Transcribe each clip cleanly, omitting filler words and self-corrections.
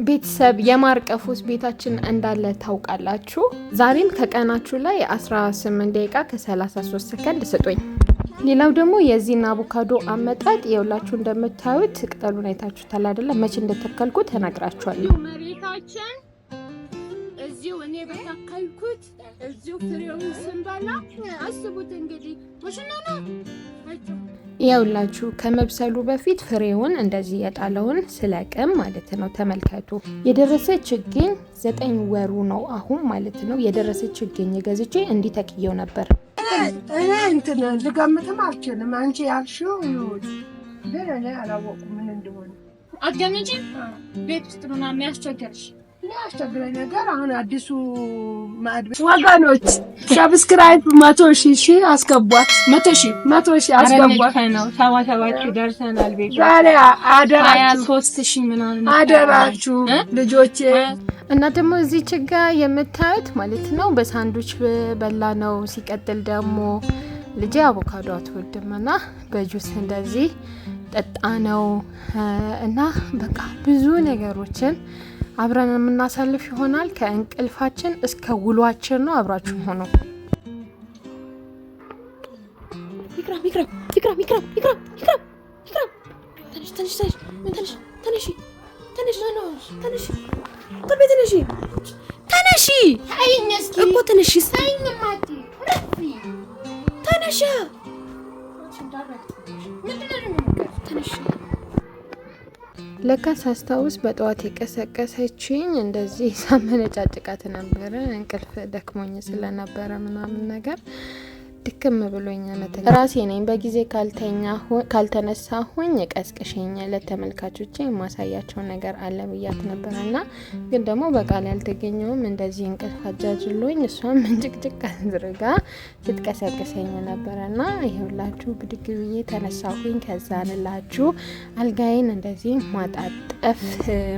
ቤተሰብ የማርቀፉስ ቤታችን እንዳለ ታውቃላችሁ። ዛሬም ከቀናችሁ ላይ 18 ደቂቃ ከ33 ሰከንድ ስጡኝ። ሌላው ደግሞ የዚህን አቮካዶ አመጣጥ የውላችሁ እንደምታዩት ቅጠሉን አይታችሁታል አይደለ? መቼ እንደተከልኩ ተናግራችኋለሁ። መሬታችን እዚሁ እኔ በተከልኩት እዚሁ ፍሬውን ስንበላ አስቡት እንግዲህ ወሽናና ያውላችሁ ከመብሰሉ በፊት ፍሬውን እንደዚህ የጣለውን ስለቅም ማለት ነው። ተመልከቱ። የደረሰ ችግኝ 9 ወሩ ነው አሁን ማለት ነው። የደረሰ ችግኝ ገዝቼ እንዲተክየው ነበር። እኔ እንትን ልገምትም አልችልም። አንቺ ያልሽው ይሁን ግን እኔ አላወኩም ምን እንደሆነ። አትገምጪ። ቤት ውስጥ ነው የሚያስቸግርሽ። የሚያስቸግረኝ ነገር አሁን አዲሱ ማዕድ ወገኖች ሰብስክራይብ 100,000 አስገቧት። 100,000 አስገቧት ነው። ሰባችሁ ደርሰናል። ቤት ዛሬ አደራችሁ 23,000 ምናምን አደራችሁ ልጆቼ። እና ደግሞ እዚህ ችጋ የምታዩት ማለት ነው በሳንዱች በላ ነው። ሲቀጥል ደግሞ ልጄ አቮካዶ አትወድምና በጁስ እንደዚህ ጠጣ ነው። እና በቃ ብዙ ነገሮችን አብረን የምናሳልፍ ይሆናል። ከእንቅልፋችን እስከ ውሏችን ነው። አብራችሁ ሆኖ ይክራም ተነሺ። ለካ ሳስታውስ በጠዋት የቀሰቀሰችኝ እንደዚህ ሳመነጫጭቃት ነበረ። እንቅልፍ ደክሞኝ ስለነበረ ምናምን ነገር ድክም ብሎኝ ራሴ ነኝ በጊዜ ካልተነሳሁኝ ቀስቅሽኝ ለተመልካቾቼ የማሳያቸው ነገር አለ ብያት ነበርና ግን ደግሞ በቃል ያልተገኘውም እንደዚህ እንቅልፍ አጃጅሎኝ እሷም እንጭቅጭቅ አድርጋ ስትቀሰቅሰኝ ነበርና ይኸውላችሁ ብድግ ብዬ ተነሳሁኝ። ከዛንላችሁ አልጋዬን እንደዚህ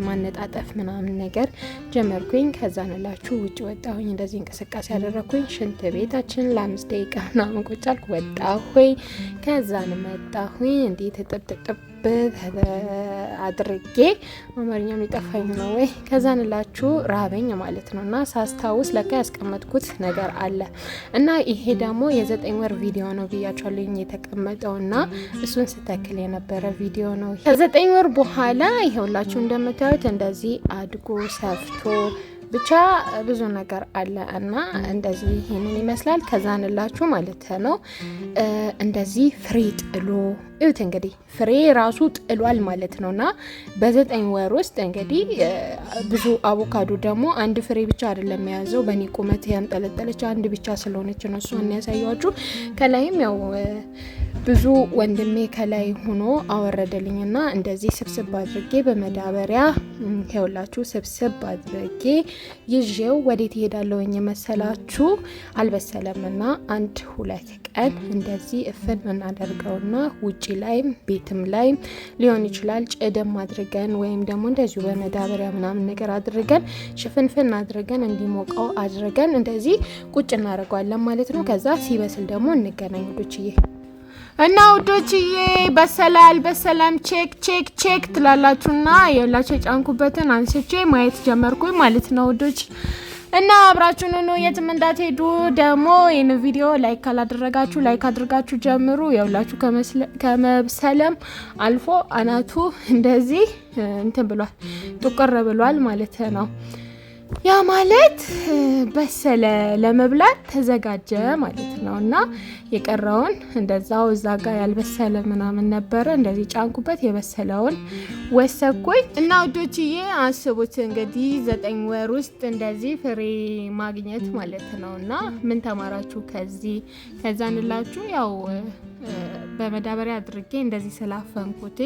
ማነጣጠፍ ምናምን ነገር ጀመርኩኝ። ከዛንላችሁ ውጭ ወጣሁኝ። እንደዚህ እንቅስቃሴ ያደረኩኝ ሽንት ቤታችን ለ5 ደቂቃ ምናምን ቁጭ አልኩ። ወጣሁኝ። ከዛን መጣሁኝ። እንዴት ተጠብጠብ አድርጌ አማርኛ የሚጠፋኝ ነው ወይ? ከዛንላችሁ ራበኝ ማለት ነው። እና ሳስታውስ ለካ ያስቀመጥኩት ነገር አለ እና ይሄ ደግሞ የ9 ወር ቪዲዮ ነው ብያቸዋለሁ የተቀመጠውና እሱን ስተክል የነበረ ቪዲዮ ነው። ከ9 ወር በኋላ ይሄውላችሁ እንደምታዩት እንደዚህ አድጎ ሰፍቶ ብቻ ብዙ ነገር አለ እና እንደዚህ ይሄንን ይመስላል። ከዛንላችሁ ማለት ነው እንደዚህ ፍሬ ጥሎ እዩት። እንግዲህ ፍሬ ራሱ ጥሏል ማለት ነውና በ9 ወር ውስጥ እንግዲህ ብዙ አቮካዶ ደግሞ አንድ ፍሬ ብቻ አይደለም የያዘው። በእኔ ቁመት ያንጠለጠለች አንድ ብቻ ስለሆነች ነው እሷን ያሳያችሁ። ከላይም ያው ብዙ ወንድሜ ከላይ ሆኖ አወረደልኝና እንደዚህ ስብስብ አድርጌ በመዳበሪያ ይኸውላችሁ ስብስብ አድርጌ ይዤው ወዴት እሄዳለሁኝ መሰላችሁ? አልበሰለምና 1-2 ቀን እንደዚህ እፍን እናደርገውና ውጪ ላይም ቤትም ላይም ሊሆን ይችላል ጭድም አድርገን ወይም ደግሞ እንደዚሁ በመዳበሪያ ምናምን ነገር አድርገን ሽፍንፍን አድርገን እንዲሞቀው አድርገን እንደዚህ ቁጭ እናደርገዋለን ማለት ነው። ከዛ ሲበስል ደግሞ እንገናኝ ውዶችዬ። እና ውዶችዬ በሰላም ቼክ ትላላችሁና የላችሁ ጫንኩበትን አንስቼ ማየት ጀመርኩኝ ማለት ነው ውዶች። እና አብራችሁን ነው የትም እንዳትሄዱ። ደግሞ ይሄን ቪዲዮ ላይክ ካላደረጋችሁ ላይክ አድርጋችሁ ጀምሩ። የውላችሁ ከመብሰለም አልፎ አናቱ እንደዚህ እንትን ብሏል፣ ጥቁር ብሏል ማለት ነው። ያ ማለት በሰለ ለመብላት ተዘጋጀ ማለት ነው። እና የቀረውን እንደዛው እዛ ጋር ያልበሰለ ምናምን ነበረ እንደዚህ ጫንኩበት፣ የበሰለውን ወሰኩኝ። እና ውዶችዬ አስቡት እንግዲህ 9 ወር ውስጥ እንደዚህ ፍሬ ማግኘት ማለት ነው። እና ምን ተማራችሁ ከዚህ? ከዛንላችሁ ያው በመዳበሪያ አድርጌ እንደዚህ ስላፈንኩት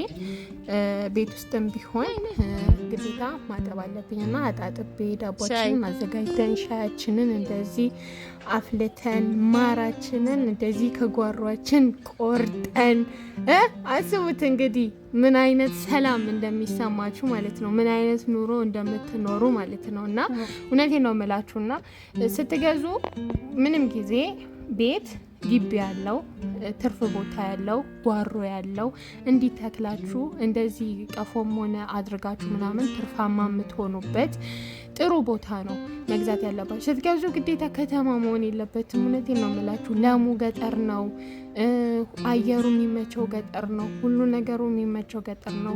ቤት ውስጥም ቢሆን ግዴታ ማጠብ አለብኝና አጣጥቤ ዳቦችንን አዘጋጅተን ሻያችንን እንደዚህ አፍልተን ማራችንን እንደዚህ ከጓሯችን ቆርጠን አስቡት እንግዲህ ምን አይነት ሰላም እንደሚሰማችሁ ማለት ነው። ምን አይነት ኑሮ እንደምትኖሩ ማለት ነውና እውነቴን ነው የምላችሁና ስትገዙ ምንም ጊዜ ቤት ግቢ ያለው ትርፍ ቦታ ያለው ጓሮ ያለው እንዲተክላችሁ እንደዚህ ቀፎም ሆነ አድርጋችሁ ምናምን ትርፋማ የምትሆኑበት ጥሩ ቦታ ነው መግዛት ያለባችሁ። ስትገዙ ግዴታ ከተማ መሆን የለበትም። እውነቴን ነው የምላችሁ። ለሙ ገጠር ነው፣ አየሩ የሚመቸው ገጠር ነው፣ ሁሉ ነገሩ የሚመቸው ገጠር ነው።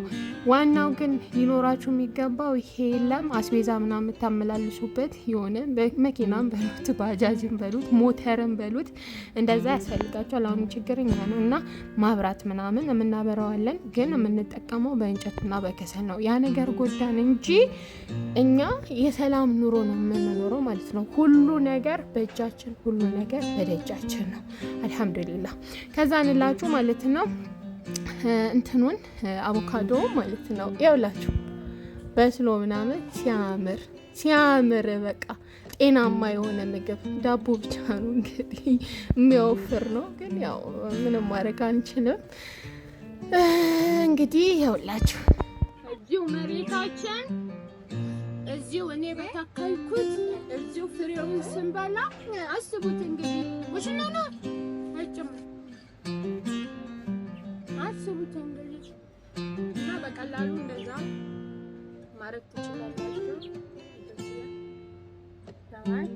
ዋናው ግን ሊኖራችሁ የሚገባው ይሄ የለም አስቤዛ ምናምን የምታመላልሱበት የሆነ መኪናም በሉት ባጃጅም በሉት ሞተርም በሉት እንደዛ ያስፈልጋቸዋል። አሁን ችግርኛ ነው እና ማብራት ምናምን የምናበረዋለን ግን የምንጠቀመው በእንጨትና በከሰል ነው። ያ ነገር ጎዳን እንጂ እኛ የሰላም ኑሮ ነው የምንኖረው ማለት ነው። ሁሉ ነገር በእጃችን፣ ሁሉ ነገር በደጃችን ነው። አልሐምዱሊላህ። ከዛ እንላችሁ ማለት ነው እንትኑን አቮካዶ ማለት ነው ይኸውላችሁ በስሎ ምናምን ሲያምር በቃ ጤናማ የሆነ ምግብ። ዳቦ ብቻ ነው እንግዲህ የሚያወፍር ነው፣ ግን ያው ምንም ማድረግ አንችልም። እንግዲህ ይኸውላችሁ እዚሁ መሬታችን እዚሁ እኔ በታከልኩት እዚሁ ፍሬውን ስንበላ አስቡት እንግዲህ ወሽና ነው አጭም አስቡት እንግዲህ እና በቀላሉ እንደዛ ማረግ ትችላላችሁ። ታማኝ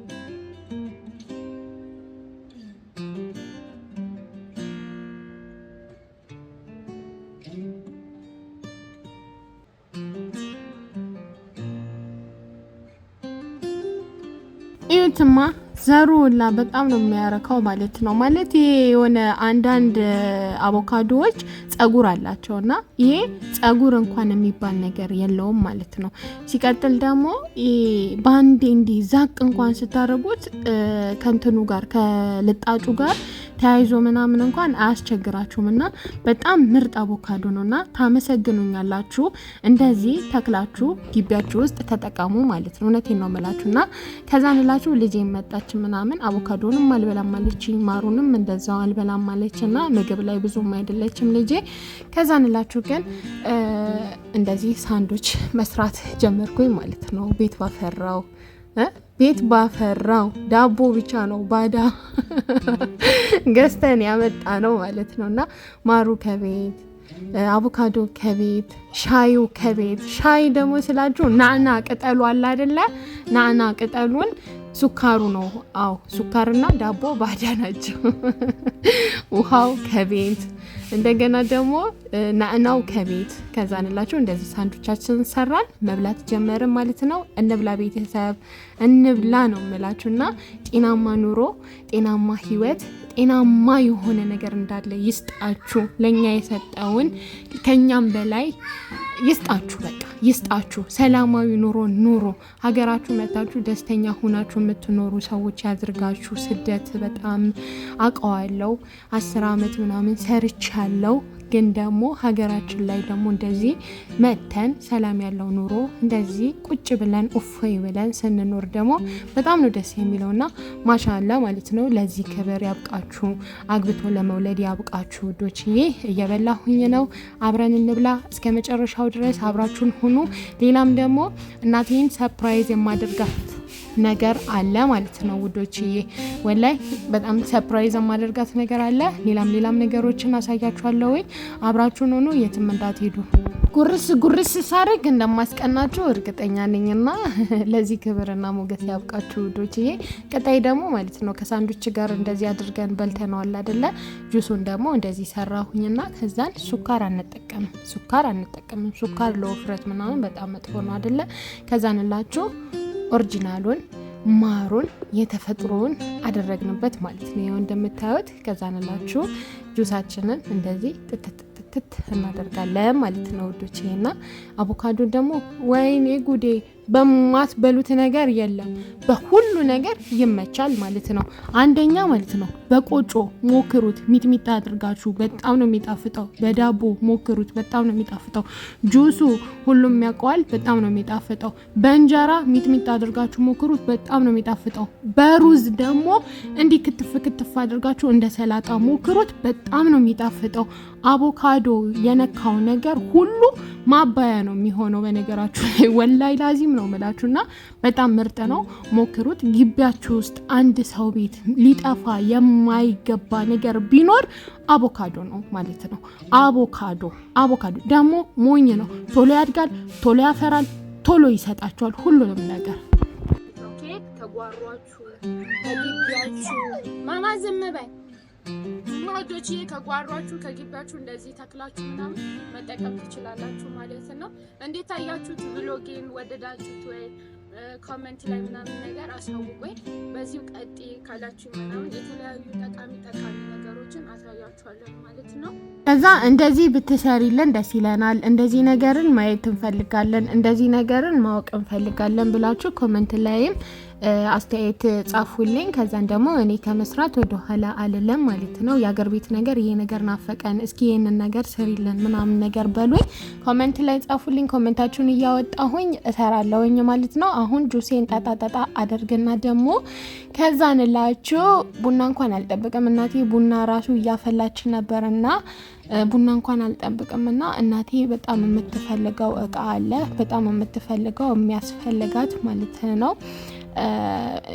እዩትማ ዘሩላ በጣም ነው የሚያረካው ማለት ነው። ማለት ይሄ የሆነ አንዳንድ አቮካዶዎች ጸጉር አላቸውና ይሄ ጸጉር እንኳን የሚባል ነገር የለውም ማለት ነው። ሲቀጥል ደግሞ ባንዴ እንዲህ ዛቅ እንኳን ስታደርጉት ከእንትኑ ጋር ከልጣጩ ጋር ተያይዞ ምናምን እንኳን አያስቸግራችሁም እና በጣም ምርጥ አቮካዶ ነውና ታመሰግኑኛላችሁ። እንደዚህ ተክላችሁ ግቢያችሁ ውስጥ ተጠቀሙ ማለት ነው። እውነቴን ነው የምላችሁና ከዛ እንላችሁ ልጄ መጣች ምናምን አቮካዶንም አልበላም አለች፣ ማሩንም እንደዛው አልበላም አለችና ምግብ ላይ ብዙም አይደለችም ልጄ። ከዛ እንላችሁ ግን እንደዚህ ሳንዶች መስራት ጀመርኩኝ ማለት ነው። ቤት ባፈራው ዳቦ ብቻ ነው ባዳ ገዝተን ያመጣ ነው ማለት ነውና ማሩ ከቤት አቮካዶ ከቤት ሻዩ ከቤት። ሻይ ደግሞ ስላችሁ ናዕና ቅጠሉ አለ አይደለ? ናዕና ቅጠሉን ሱካሩ ነው። አዎ ሱካርና ዳቦ ባዳ ናቸው። ውሃው ከቤት እንደገና ደግሞ ናዕናው ከቤት። ከዛ እንላችሁ እንደዚህ ሳንዱቻችንን ሰራን መብላት ጀመርን ማለት ነው። እንብላ ቤተሰብ እንብላ ነው የምላችሁና ጤናማ ኑሮ፣ ጤናማ ህይወት፣ ጤናማ የሆነ ነገር እንዳለ ይስጣችሁ። ለኛ የሰጠውን ከኛም በላይ ይስጣችሁ። በቃ ይስጣችሁ። ሰላማዊ ኑሮ ሀገራችሁ መታችሁ ደስተኛ ሆናችሁ የምትኖሩ ሰዎች ያድርጋችሁ። ስደት በጣም አውቀዋለሁ። 10 ዓመት ምናምን ሰርቻለሁ። ግን ደግሞ ሀገራችን ላይ ደግሞ እንደዚህ መተን ሰላም ያለው ኑሮ እንደዚህ ቁጭ ብለን ኡፈይ ብለን ስንኖር ደግሞ በጣም ነው ደስ የሚለውና ማሻአላ ማለት ነው። ለዚህ ክብር ያብቃችሁ። አግብቶ ለመውለድ ያብቃችሁ ውዶችዬ። እየበላሁኝ ነው። አብረን እንብላ እስከ መጨረሻው ድረስ አብራችሁን ሁኑ። ሌላም ደግሞ እናቴን ሰርፕራይዝ የማደርጋት ነገር አለ ማለት ነው ውዶችዬ። ወላይ በጣም ሰርፕራይዝ የማደርጋት ነገር አለ። ሌላም ነገሮችን አሳያችኋለሁ። አብራችሁን ሆኖ የትም እንዳትሄዱ። ጉርስ ሳረግ እንደማስቀናችሁ እርግጠኛ ነኝና ለዚህ ክብርና ሞገስ ያብቃችሁ ውዶችዬ። ቀጣይ ደግሞ ማለት ነው ከሳንዱች ጋር እንደዚህ አድርገን በልተነዋል አይደለ? ጁሱን ደግሞ እንደዚህ ሰራሁኝና ከዛን ሱካር አንጠቀምም። ሱካር ለውፍረት ምናምን በጣም መጥፎ ነው አይደለ? ከዛንላችሁ ኦሪጂናሉን ማሩን የተፈጥሮውን አደረግንበት ማለት ነው። ይኸው እንደምታዩት ከዛንላችሁ ጁሳችንን እንደዚህ ጥጥጥጥጥ እናደርጋለን ማለት ነው ውዶቼና አቮካዶ ደግሞ ወይኔ ጉዴ በማትበሉት ነገር የለም። በሁሉ ነገር ይመቻል ማለት ነው። አንደኛ ማለት ነው በቆጮ ሞክሩት፣ ሚጥሚጣ አድርጋችሁ በጣም ነው የሚጣፍጠው። በዳቦ ሞክሩት፣ በጣም ነው የሚጣፍጠው። ጁሱ ሁሉም ያውቀዋል፣ በጣም ነው የሚጣፍጠው። በእንጀራ ሚጥሚጣ አድርጋችሁ ሞክሩት፣ በጣም ነው የሚጣፍጠው። በሩዝ ደግሞ እንዲህ ክትፍ አድርጋችሁ እንደ ሰላጣ ሞክሩት፣ በጣም ነው የሚጣፍጠው። አቮካዶ የነካው ነገር ሁሉ ማባያ ነው የሚሆነው። በነገራችሁ ላይ ወላይ ላዚም ነው የምላችሁና በጣም ምርጥ ነው፣ ሞክሩት። ግቢያችሁ ውስጥ አንድ ሰው ቤት ሊጠፋ የማይገባ ነገር ቢኖር አቮካዶ ነው ማለት ነው። አቮካዶ ደግሞ ሞኝ ነው፣ ቶሎ ያድጋል፣ ቶሎ ያፈራል፣ ቶሎ ይሰጣችኋል ሁሉንም ነገር። ኦኬ ተጓሯችሁ ከግቢያችሁ ማማ ዝም በይ ወዶቼ፣ ከጓሯችሁ ከግቢያችሁ እንደዚህ ተክላችሁ ምናምን መጠቀም ትችላላችሁ ማለት ነው። እንዴት አያችሁት? ብሎጌን ወደዳችሁት ወይ? ኮሜንት ላይ ምናምን ነገር አሳውቁኝ። በዚሁ ቀጤ ካላችሁ ምናምን የተለያዩ ጠቃሚ ነገሮችን አሳያችኋለሁ ማለት ነው። ከዛ እንደዚህ ብትሰሪልን ደስ ይለናል፣ እንደዚህ ነገርን ማየት እንፈልጋለን፣ እንደዚህ ነገርን ማወቅ እንፈልጋለን ብላችሁ ኮሜንት ላይም አስተያየት ጻፉልኝ። ከዛን ደግሞ እኔ ከመስራት ወደ ኋላ አልለም ማለት ነው። የአገር ቤት ነገር ይሄ ነገር ናፈቀን፣ እስኪ ይሄንን ነገር ስሪልን ምናምን ነገር በሉኝ፣ ኮሜንት ላይ ጻፉልኝ። ኮሜንታችሁን እያወጣሁኝ እሰራለሁኝ ማለት ነው። አሁን ጁሴን ጠጣ አደርግና ደግሞ ከዛንላችሁ ቡና እንኳን አልጠብቅም። እናቴ ቡና ራሱ እያፈላች ነበርና ቡና እንኳን አልጠብቅምና እናቴ በጣም የምትፈልገው እቃ አለ፣ በጣም የምትፈልገው የሚያስፈልጋት ማለት ነው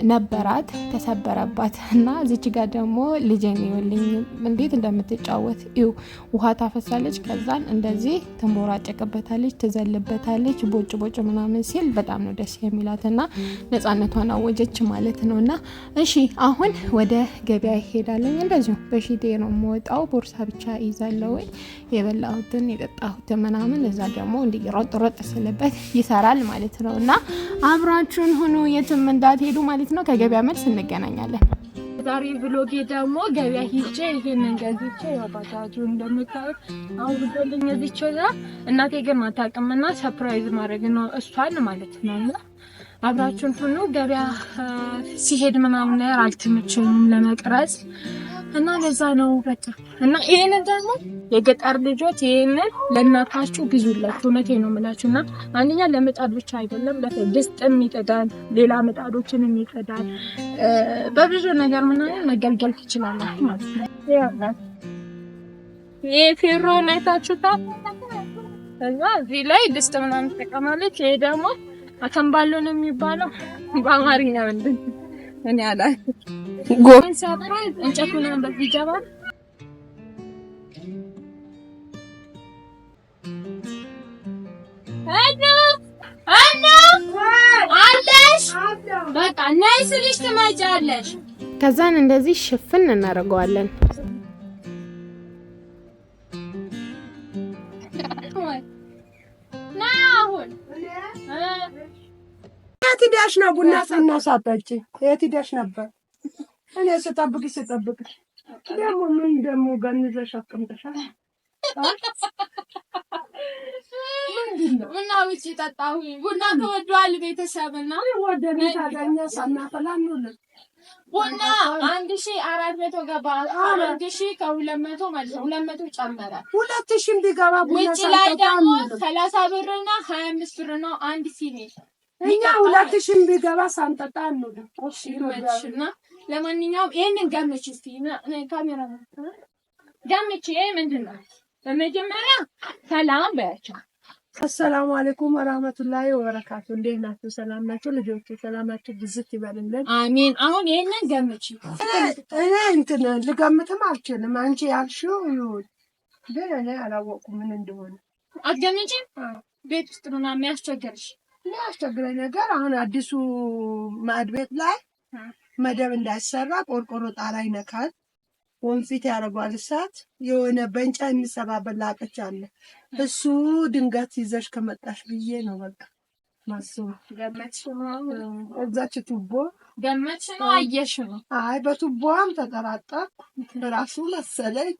ነበራት፣ ተሰበረባት እና እዚች ጋር ደግሞ ልጄን ይወልኝ እንዴት እንደምትጫወት እዩ። ውሃ ታፈሳለች፣ ከዛን እንደዚህ ትንቦራጨቅበታለች፣ ትዘልበታለች፣ ቦጭ ምናምን ሲል በጣም ነው ደስ የሚላትና ነፃነቷን አወጀች ማለት ነውና እሺ አሁን ወደ ገበያ ይሄዳለኝ። እንደዚሁ በሺቴ ነው የምወጣው፣ ቦርሳ ብቻ ይዛለሁ፣ የበላሁትን የጠጣሁትን ምናምን እዛ ደግሞ እንዲሮጥ ስለበት ይሰራል ማለት ነውና አብራችሁን ሁኑ፣ የትም እንዳትሄዱ ማለት ነው። ከገበያ መልስ እንገናኛለን። ዛሬ ብሎጌ ደግሞ ገበያ ሂጄ ይሄንን ገዝቼ ያባታጁ እንደምታውቁ አሁን ብሎልኝ እዚህው ዛ እናቴ ግን አታውቅምና ሰርፕራይዝ ማድረግ ነው እሷን ማለት ነውና አብራችሁን ሁኑ። ገበያ ሲሄድ ምናምን ነገር አልተመቸኝም ለመቅረጽ እና ለዛ ነው በቃ። እና ይሄንን ደግሞ የገጠር ልጆች ይሄንን ለእናታችሁ ግዙላችሁ፣ እውነቴን ነው የምላችሁና አንደኛ ለምጣድ ብቻ አይደለም ለድስጥም ይጠዳል፣ ሌላ ምጣዶችንም ይጠዳል፣ በብዙ ነገር ምናምን መገልገል ትችላላችሁ ማለት ነው። ይሄ ፌሮ አይታችሁታል። ከዛ እዚህ ላይ ድስት ምናምን ተቀማለች። ይሄ ደግሞ አተምባሎ ነው የሚባለው በአማርኛ ምንድን እኔ አላህ ጎን ሳጥራ እንጨቱን በዚህ ይገባል። አለሽ በቃ ነይ ስልሽ ትመጫለሽ። ከዛን እንደዚህ ሽፍን እናደርገዋለን። የት ሄደሽ ነው ቡና ሳናሳጣች? የት ሄደሽ ነበር? እኔ ስጠብቅሽ ደግሞ ምን ደግሞ ገንዘሽ አስቀምጠሻል? ቡና ውጪ ጠጣሁ። ቡና ተወዷል ቤተሰብና ወደኔ ታገኛ ሳናፈላ ነው ቡና 1400 ገባ። 1200 ከ200 ማለት ነው 200 ጨመረ። 2000 ቢገባ ቡና ውጪ ላይ ደግሞ 30 ብርና 25 ብር ነው አንድ ሲኒ። እኛ 2000 ቢገባ ሳንጠጣ ነው። እሺ ይመችና ለማንኛውም ይሄንን ገመች እስቲ ካሜራ ገመች። ይሄ ምንድነው? በመጀመሪያ ሰላም በያቸው። አሰላሙ አለይኩም ወራህመቱላሂ ወበረካቱ። እንዴት ናችሁ? ሰላም ናችሁ? ልጆች ሰላማችሁ ብዝት ይበልልን። አሜን። አሁን ይሄንን ገመች። እኔ እንትን ልገምትም አልችልም። አንቺ ያልሽው ይሁን፣ ግን እኔ አላወኩም ምን እንደሆነ። አትገምጪም? ቤት ውስጥ ነው የሚያስቸግርሽ? የሚያስቸግረኝ ነገር አሁን አዲሱ ማዕድ ቤት ላይ መደብ እንዳይሰራ ቆርቆሮ ጣራ ይነካል፣ ወንፊት ያደርጓል እሳት። የሆነ በእንጫ የሚሰባበር ላቀች አለ። እሱ ድንገት ይዘሽ ከመጣሽ ብዬ ነው በቃ ማስቡ። ገመትሽ ነው? እዛች ቱቦ ገመትሽ ነው? አየሽ ነው? አይ በቱቦም ተጠራጠርኩ ራሱ መሰለኝ።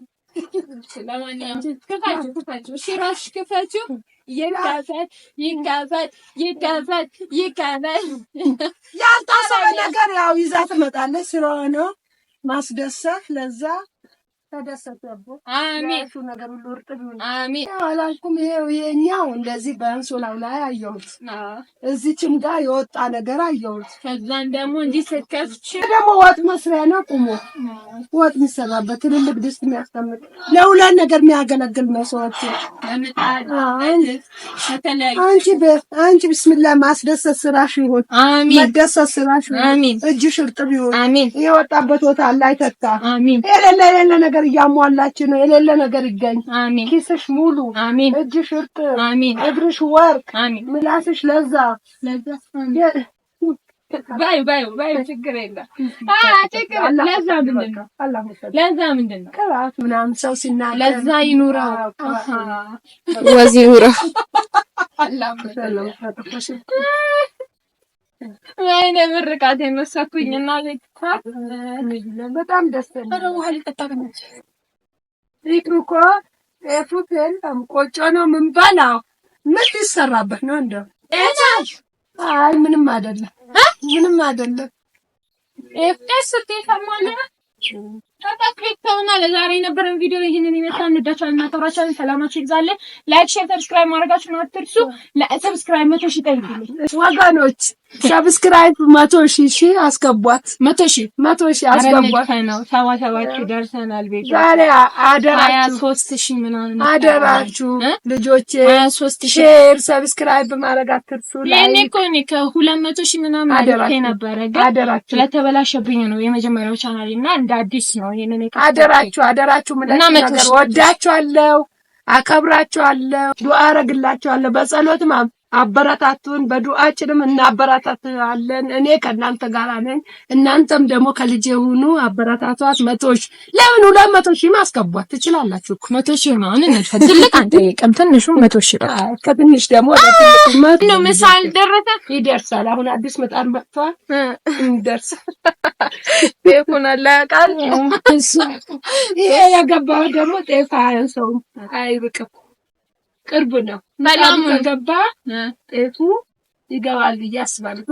ለማንኛውም ክፈችው፣ እሺ እራስሽ ክፈችው። ይከፈት። ያልታሰበ ነገር ያው ይዛ ትመጣለች። ስለሆነ ማስደሰት ለዛ ተደሰተቦ አሜን ነገር ሁሉ እርጥብ ይሁን አሜን አላልኩም። ይሄው የኛው እንደዚህ በአንሶላው ላይ አየሁት። እዚህም ጋር የወጣ ነገር አየሁት። ከዛን ደግሞ እንዲህ ስትከፍቺ ደግሞ ወጥ መስሪያ ነው። ቁሞ ወጥ የሚሰራበት ትልልቅ ድስት የሚያስቀምጥ ለሁለት ነገር የሚያገለግል ነው። ሰዎች አንቺ ቢስሚላ ማስደሰት ስራሽ ይሁን። አሜን መደሰት ስራሽ ይሁን። አሜን እጅሽ እርጥብ ይሁን። አሜን የወጣበት ቦታ ላይ አይተካ። አሜን የሌለ ነገር እያሟላች ነው። የሌለ ነገር ይገኝ። አሜን ኪስሽ ሙሉ። አሜን እጅሽ እርጥብ። አሜን እግርሽ ወርቅ። አሜን ምላስሽ ለዛ ባይ ችግር የለም። ችግር ለዛ ምንድን ነው ቅባት ምናምን ሰው ሲናገር ለዛ ይኑረው ወዚ ይኑረው። ወይኔ ምርቃት የመሰኩኝ እና በጣም ደስ ይላል። ውሃ ሊጠጣ ከመች ይቅሩ እኮ ጤፉን ቆጮ ነው የምንበላው። ምን ሊሰራበት ነው እንደው? አይ ምንም አይደለም፣ ምንም አይደለም። ኤፍኤስ ተሰማለ ተጠቅልተውና ለዛሬ የነበረን ቪዲዮ ይሄንን ይመስላል። እንወዳችኋለን፣ እናከብራችኋለን። ሰላማችሁ ይብዛልን። ላይክ፣ ሼር፣ ሰብስክራይብ ማድረጋችሁን አትርሱ። ለሰብስክራይብ 100 ሺህ ጠይቁልኝ ወገኖች። ሰብስክራይብ 100 ሺህ አስገቧት። 100 ሺህ አስገቧት ነው። 77 ደርሰናል። ቤት ዛሬ አደራችሁ 23 ምናምን አደራችሁ ልጆቼ 23 ሼር ሰብስክራይብ ማድረግ አትርሱ። ለኔ እኮ ነው ከ200 ሺህ ምናምን አድርጌ ነበረ፣ ግን አደራችሁ ስለተበላሸብኝ ነው የመጀመሪያው ቻናሌ እና እንደ አዲስ ነው ይሄንን አደራችሁ ምን ነገር ወዳችኋለሁ፣ አከብራችኋለሁ፣ ዱአ አረግላችኋለሁ። በጸሎት አበረታቱን፣ በዱአችንም እናበረታታለን። እኔ ከእናንተ ጋር ነኝ፣ እናንተም ደግሞ ከልጄ ሁኑ፣ አበረታቷት። 100 ሺህ ለምን 200 ሺህ ማስገቧት ትችላላችሁ እኮ 100 ሺህ ነው። እኔ ትልቅ አንጠይቅም፣ ትንሹም 100 ሺህ በቃ። ከትንሽ ደግሞ ነው ምሳል ደረሰ ይደርሳል። አሁን አዲስ ምጣድ መጥቷል፣ እንደርስ ጤፉን አላቃል። ይሄ የገባው ደግሞ ጤፍ አያንሰውም፣ አይብቅም፣ ቅርብ ነው። ሰላም ገባ ጤፉ ይገባል ብዬ አስባለሁ።